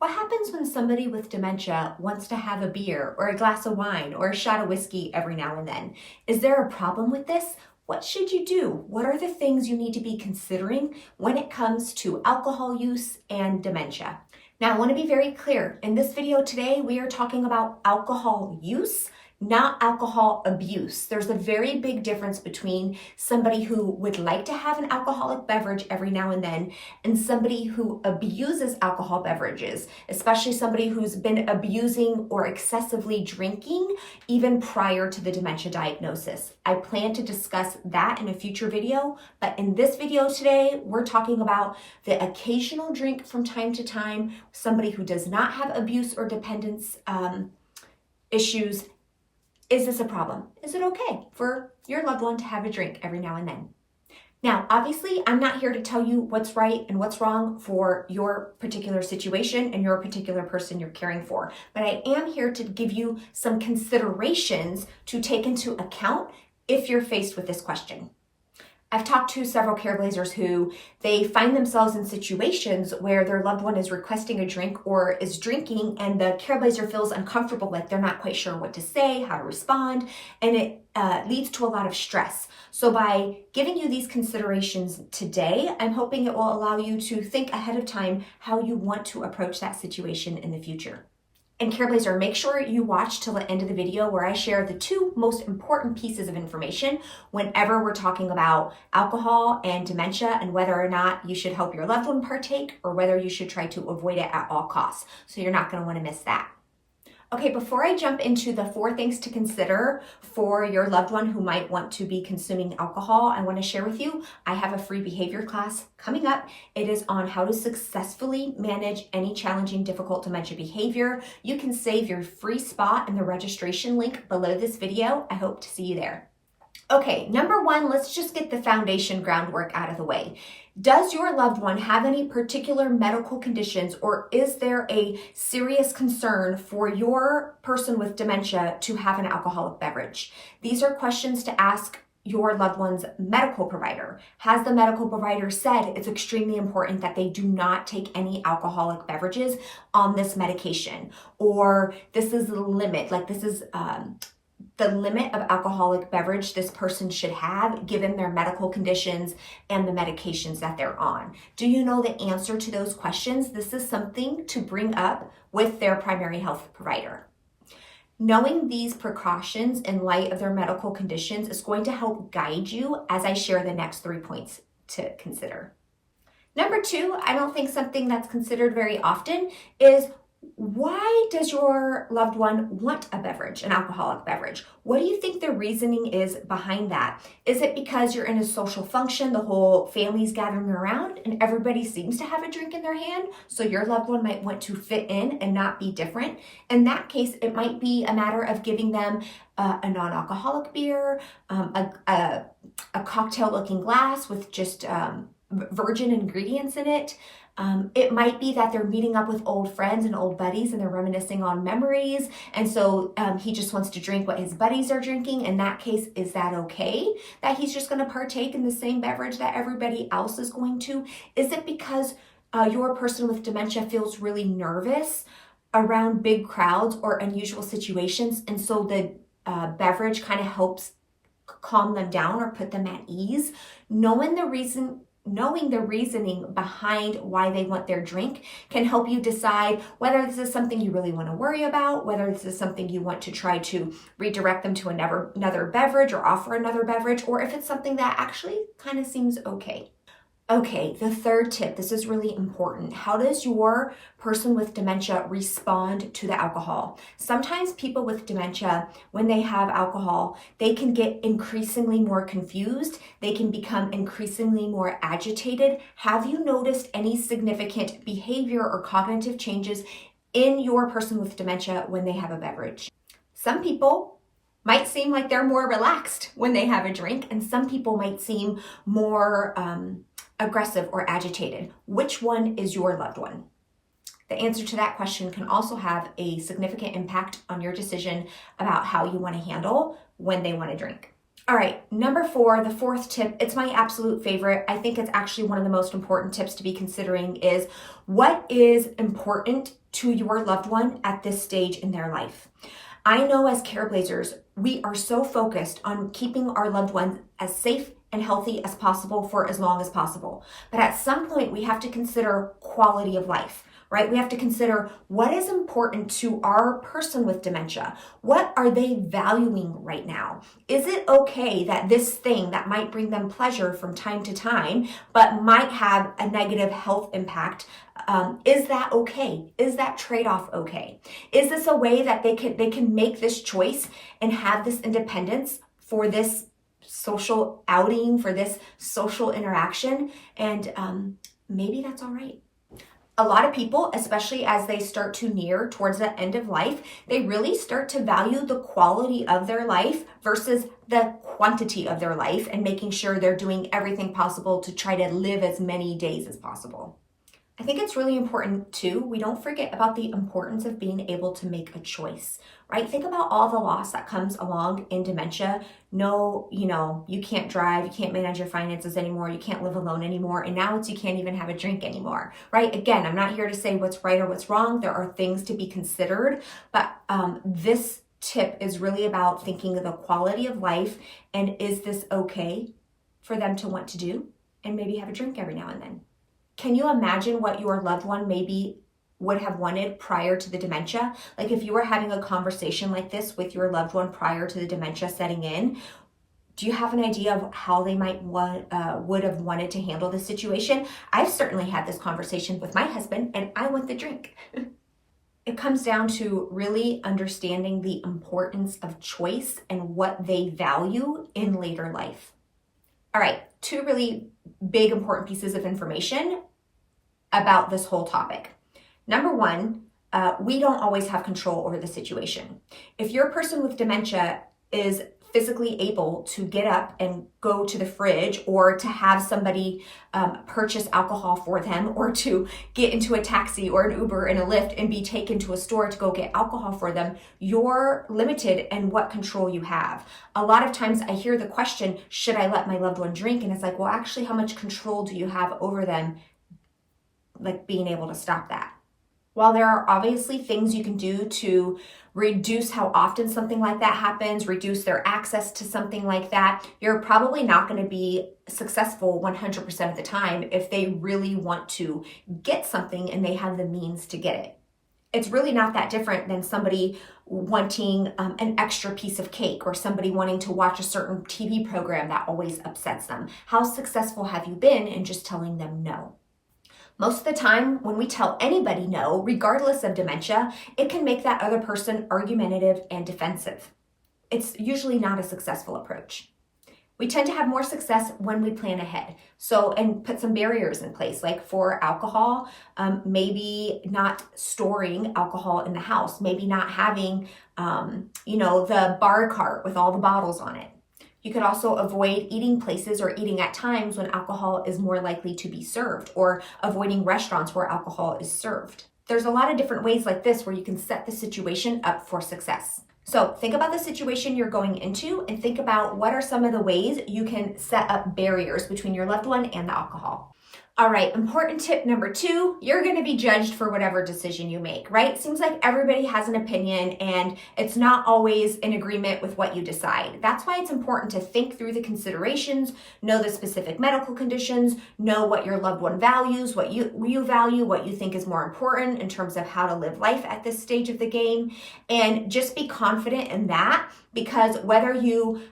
What happens when somebody with dementia wants to have a beer or a glass of wine or a shot of whiskey every now and then? Is there a problem with this? What should you do? What are the things you need to be considering when it comes to alcohol use and dementia? Now, I want to be very clear. In this video today, we are talking about alcohol use, not alcohol abuse. There's a very big difference between somebody who would like to have an alcoholic beverage every now and then and somebody who abuses alcohol beverages, especially somebody who's been abusing or excessively drinking even prior to the dementia diagnosis. I plan to discuss that in a future video, but in this video today, we're talking about the occasional drink from time to time, somebody who does not have abuse or dependence issues. Is this a problem? Is it okay for your loved one to have a drink every now and then? Now, obviously, I'm not here to tell you what's right and what's wrong for your particular situation and your particular person you're caring for, but I am here to give you some considerations to take into account if you're faced with this question. I've talked to several Careblazers who they find themselves in situations where their loved one is requesting a drink or is drinking and the Careblazer feels uncomfortable, like they're not quite sure what to say, how to respond, and it leads to a lot of stress. So by giving you these considerations today, I'm hoping it will allow you to think ahead of time how you want to approach that situation in the future. And Careblazer, make sure you watch till the end of the video where I share the two most important pieces of information whenever we're talking about alcohol and dementia and whether or not you should help your loved one partake or whether you should try to avoid it at all costs. So you're not going to want to miss that. Okay, before I jump into the 4 things to consider for your loved one who might want to be consuming alcohol, I want to share with you, I have a free behavior class coming up. It is on how to successfully manage any challenging, difficult dementia behavior. You can save your free spot in the registration link below this video. I hope to see you there. Okay, number 1, let's just get the foundation groundwork out of the way. Does your loved one have any particular medical conditions, or is there a serious concern for your person with dementia to have an alcoholic beverage? These are questions to ask your loved one's medical provider. Has the medical provider said it's extremely important that they do not take any alcoholic beverages on this medication? Or this is the limit, like this is the limit of alcoholic beverage this person should have given their medical conditions and the medications that they're on. Do you know the answer to those questions? This is something to bring up with their primary health provider. Knowing these precautions in light of their medical conditions is going to help guide you as I share the next 3 points to consider. Number 2, I don't think something that's considered very often is, why does your loved one want a beverage, an alcoholic beverage? What do you think the reasoning is behind that? Is it because you're in a social function, the whole family's gathering around and everybody seems to have a drink in their hand, so your loved one might want to fit in and not be different? In that case, it might be a matter of giving them a non-alcoholic beer, a cocktail-looking glass with just virgin ingredients in it. It might be that they're meeting up with old friends and old buddies and they're reminiscing on memories. And so he just wants to drink what his buddies are drinking. In that case, is that okay that he's just going to partake in the same beverage that everybody else is going to? Is it because your person with dementia feels really nervous around big crowds or unusual situations? And so the beverage kind of helps calm them down or put them at ease? Knowing the reasoning behind why they want their drink can help you decide whether this is something you really want to worry about, whether this is something you want to try to redirect them to another beverage or offer another beverage, or if it's something that actually kind of seems okay. Okay, the 3rd tip, this is really important. How does your person with dementia respond to the alcohol? Sometimes people with dementia, when they have alcohol, they can get increasingly more confused. They can become increasingly more agitated. Have you noticed any significant behavior or cognitive changes in your person with dementia when they have a beverage? Some people might seem like they're more relaxed when they have a drink, and some people might seem more aggressive or agitated. Which one is your loved one? The answer to that question can also have a significant impact on your decision about how you want to handle when they want to drink. All right, number 4, the fourth tip, it's my absolute favorite. I think it's actually one of the most important tips to be considering is what is important to your loved one at this stage in their life. I know as Careblazers, we are so focused on keeping our loved ones as safe and healthy as possible for as long as possible. But at some point, we have to consider quality of life, right? We have to consider what is important to our person with dementia. What are they valuing right now? Is it okay that this thing that might bring them pleasure from time to time, but might have a negative health impact, is that okay? Is that trade-off okay? Is this a way that they can make this choice and have this independence for this social outing, for this social interaction? And maybe that's all right. A lot of people, especially as they start to near towards the end of life, they really start to value the quality of their life versus the quantity of their life and making sure they're doing everything possible to try to live as many days as possible. I think it's really important too, we don't forget about the importance of being able to make a choice, right? Think about all the loss that comes along in dementia. No, you can't drive, you can't manage your finances anymore, you can't live alone anymore, and now you can't even have a drink anymore, right? Again, I'm not here to say what's right or what's wrong. There are things to be considered, but this tip is really about thinking of the quality of life and is this okay for them to want to do and maybe have a drink every now and then. Can you imagine what your loved one maybe would have wanted prior to the dementia? Like if you were having a conversation like this with your loved one prior to the dementia setting in, do you have an idea of how they might would have wanted to handle this situation? I've certainly had this conversation with my husband, and I want the drink. It comes down to really understanding the importance of choice and what they value in later life. All right, 2 really big important pieces of information about this whole topic. Number 1, we don't always have control over the situation. If your person with dementia is physically able to get up and go to the fridge or to have somebody purchase alcohol for them or to get into a taxi or an Uber and a Lyft and be taken to a store to go get alcohol for them, you're limited in what control you have. A lot of times I hear the question, should I let my loved one drink? And it's like, well, actually, how much control do you have over them? Like being able to stop that. While there are obviously things you can do to reduce how often something like that happens, reduce their access to something like that, you're probably not going to be successful 100% of the time if they really want to get something and they have the means to get it. It's really not that different than somebody wanting an extra piece of cake or somebody wanting to watch a certain TV program that always upsets them. How successful have you been in just telling them no? Most of the time, when we tell anybody no, regardless of dementia, it can make that other person argumentative and defensive. It's usually not a successful approach. We tend to have more success when we plan ahead. And put some barriers in place, like for alcohol, maybe not storing alcohol in the house, maybe not having, the bar cart with all the bottles on it. You could also avoid eating places or eating at times when alcohol is more likely to be served, or avoiding restaurants where alcohol is served. There's a lot of different ways like this where you can set the situation up for success. So think about the situation you're going into and think about what are some of the ways you can set up barriers between your loved one and the alcohol. All right, important tip number 2, you're going to be judged for whatever decision you make, right? Seems like everybody has an opinion and it's not always in agreement with what you decide. That's why it's important to think through the considerations, know the specific medical conditions, know what your loved one values, what you value, what you think is more important in terms of how to live life at this stage of the game, and just be confident in that, because whether you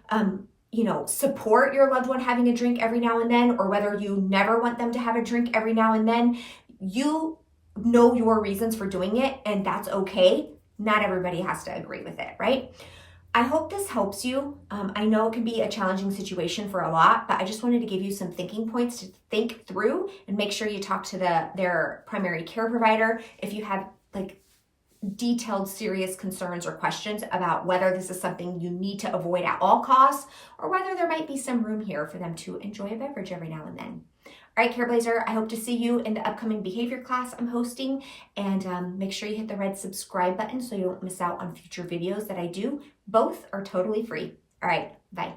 support your loved one having a drink every now and then, or whether you never want them to have a drink every now and then, you know your reasons for doing it, and that's okay. Not everybody has to agree with it, right? I hope this helps you. I know it can be a challenging situation for a lot, but I just wanted to give you some thinking points to think through and make sure you talk to their primary care provider if you have detailed, serious concerns or questions about whether this is something you need to avoid at all costs, or whether there might be some room here for them to enjoy a beverage every now and then. All right, Careblazer, I hope to see you in the upcoming behavior class I'm hosting, and make sure you hit the red subscribe button so you don't miss out on future videos that I do. Both are totally free. All right, bye.